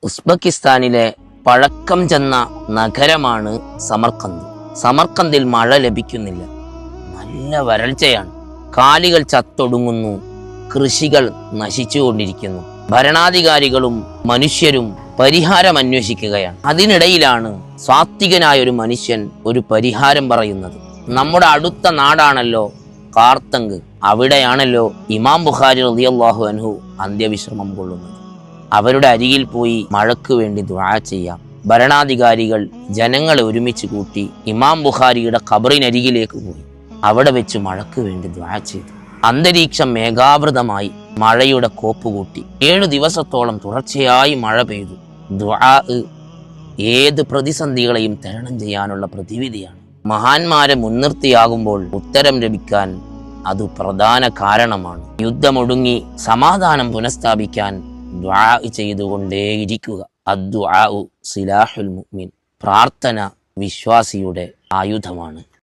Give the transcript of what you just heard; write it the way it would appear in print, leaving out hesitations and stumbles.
ഉസ്ബെക്കിസ്ഥാനിലെ പഴക്കം ചെന്ന നഗരമാണ് സമർക്കന്ത്. സമർക്കന്തിൽ മഴ ലഭിക്കുന്നില്ല, നല്ല വരൾച്ചയാണ്. കാലികൾ ചത്തൊടുങ്ങുന്നു, കൃഷികൾ നശിച്ചുകൊണ്ടിരിക്കുന്നു. ഭരണാധികാരികളും മനുഷ്യരും പരിഹാരം അന്വേഷിക്കുകയാണ്. അതിനിടയിലാണ് സാത്വികനായ ഒരു മനുഷ്യൻ ഒരു പരിഹാരം പറയുന്നത്. നമ്മുടെ അടുത്ത നാടാണല്ലോ കാർത്തങ്ക്, അവിടെയാണല്ലോ ഇമാം ബുഖാരി റളിയല്ലാഹു അൻഹു അന്ത്യവിശ്രമം കൊള്ളുന്നത്. അവരുടെ അരികിൽ പോയി മഴയ്ക്ക് വേണ്ടി ദുആ ചെയ്യാം. ഭരണാധികാരികൾ ജനങ്ങളെ ഒരുമിച്ച് കൂട്ടി ഇമാം ബുഖാരിയുടെ ഖബറിനരികിലേക്ക് പോയി അവിടെ വെച്ച് മഴയ്ക്ക് വേണ്ടി ദുആ ചെയ്തു. അന്തരീക്ഷം മേഘാവൃതമായി, മഴയുടെ കോപ്പ് കൂട്ടി. 7 ദിവസത്തോളം തുടർച്ചയായി മഴ പെയ്തു. ദുആ ഏത് പ്രതിസന്ധികളെയും തരണം ചെയ്യാനുള്ള പ്രതിവിധിയാണ്. മഹാന്മാരെ മുൻനിർത്തിയാകുമ്പോൾ ഉത്തരം ലഭിക്കാൻ അത് പ്രധാന കാരണമാണ്. യുദ്ധമൊടുങ്ങി സമാധാനം പുനഃസ്ഥാപിക്കാൻ ദുആ ചെയ്തുകൊണ്ടേയിരിക്കുക. അദ്ദുആഉ സിലാഹുൽ മുഅ്മിൻ. പ്രാർത്ഥന വിശ്വാസിയുടെ ആയുധമാണ്.